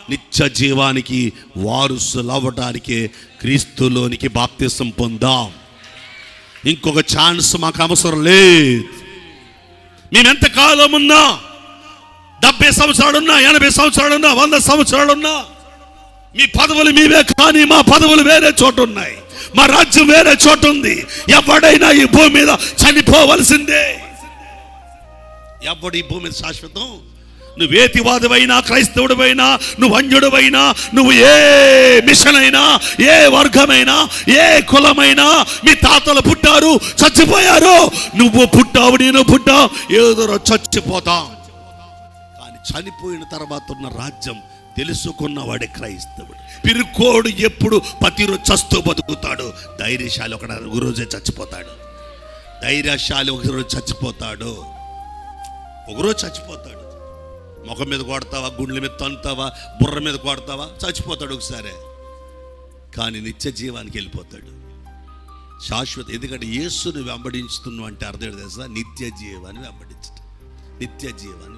నిత్య జీవానికి వారసులు అవ్వడానికే క్రీస్తులోనికి బాప్తిసం పొందాం. ఇంకొక ఛాన్స్ మాకు అవసరం లేదు. మేమెంతకాలం ఉన్నా, 70 సంవత్సరాలున్నా, 80 సంవత్సరాలున్నా, 100 సంవత్సరాలున్నా, మీ పదవులు మీవే, కానీ మా పదవులు వేరే చోటు ఉన్నాయి, మా రాజ్యం వేరే చోటు ఉంది. ఎవడైనా ఈ భూమి మీద చనిపోవలసిందే. ఎవడు ఈ భూమి మీద శాశ్వతం? నువ్వు ఏతివాదివైనా, క్రైస్తవుడివైనా, నువ్వు అన్యుడివైనా, నువ్వు ఏ మిషన్ అయినా, ఏ వర్గమైనా, ఏ కులమైనా, మీ తాతలు పుట్టారు, చచ్చిపోయారు, నువ్వు పుట్టావు, నేను పుట్టావు, ఏదో చచ్చిపోతాం. కానీ చనిపోయిన తర్వాత ఉన్న రాజ్యం తెలుసుకున్నవాడే క్రైస్తవుడు. పిరుకోడు ఎప్పుడు ప్రతిరోజు చస్తూ బతుకుతాడు. ధైర్యశాలి ఒకరోజే చచ్చిపోతాడు. ధైర్యశాలి ఒకరోజు చచ్చిపోతాడు. ఒకరోజు చచ్చిపోతాడు. ముఖం మీద కొడతావా, గుండెల మీద తంతావా, బుర్ర మీద కొడతావా, చచ్చిపోతాడు ఒకసారి. కానీ నిత్య జీవానికి వెళ్ళిపోతాడు, శాశ్వత. ఎందుకంటే యేసుని వెంబడించుతున్నావు అంటే అర్థం తెలుసా? నిత్య జీవాన్ని వెంబడించటం. నిత్య జీవాన్ని